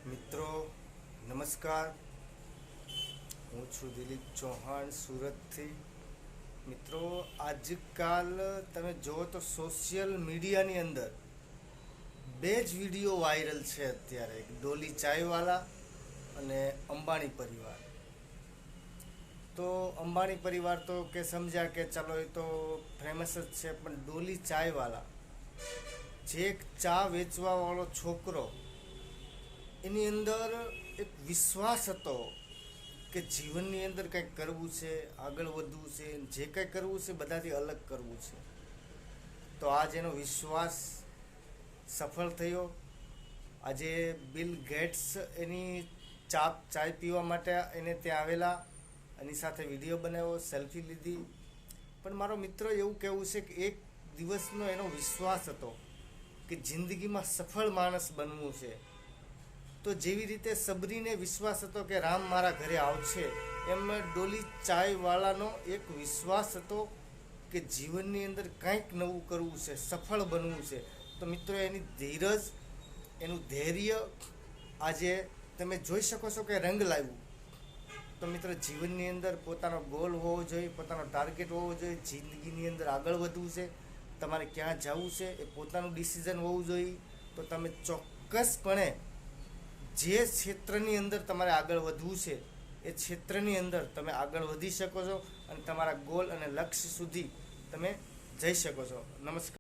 મિત્રો નમસ્કાર, હું છું દિલીપ ચૌહાણ સુરતથી. મિત્રો, આજકાલ તમે જુઓ તો સોશિયલ મીડિયાની અંદર બે જ વિડીયો વાયરલ છે અત્યારે, ડોલી ચાયવાલા અને અંબાણી પરિવાર. તો અંબાણી પરિવાર તો કે સમજ્યા કે ચલો એ તો ફેમસ જ છે, પણ ડોલી ચાયવાલા જે એક ચા વેચવા વાળો છોકરો, એની અંદર એક વિશ્વાસ હતો કે જીવનની અંદર કંઈક કરવું છે, આગળ વધવું છે, જે કંઈ કરવું છે બધાથી અલગ કરવું છે. તો આજ એનો વિશ્વાસ સફળ થયો. આજે બિલ ગેટ્સ એની ચાય પીવા માટે એને ત્યાં આવેલા, એની સાથે વિડીયો બનાવ્યો, સેલ્ફી લીધી. પણ મારો મિત્ર એવું કહેવું છે કે એક દિવસનો એનો વિશ્વાસ હતો કે જિંદગીમાં સફળ માણસ બનવું છે. તો જેવી રીતે સબરીને વિશ્વાસ હતો કે રામ મારા ઘરે આવશે, એમ ડોલી ચાયવાલાનો એક વિશ્વાસ હતો કે જીવનની અંદર કંઈક નવું કરવું છે, સફળ બનવું છે. તો મિત્રો, એની ધીરજ, એનું ધૈર્ય આજે તમે જોઈ શકો છો કે રંગ લાવ્યું. તો મિત્રો, જીવનની અંદર પોતાનો ગોલ હોવો જોઈએ, પોતાનો ટાર્ગેટ હોવો જોઈએ. જિંદગીની અંદર આગળ વધવું છે, તમારે ક્યાં જવું છે એ પોતાનું ડિસિઝન હોવું જોઈએ. તો તમે ચોક્કસપણે જે ક્ષેત્રની અંદર તમારે આગળ વધવું છે એ ક્ષેત્રની અંદર તમે આગળ વધી શકો છો અને તમારા ગોલ અને લક્ષ્ય સુધી તમે જઈ શકો છો. નમસ્કાર.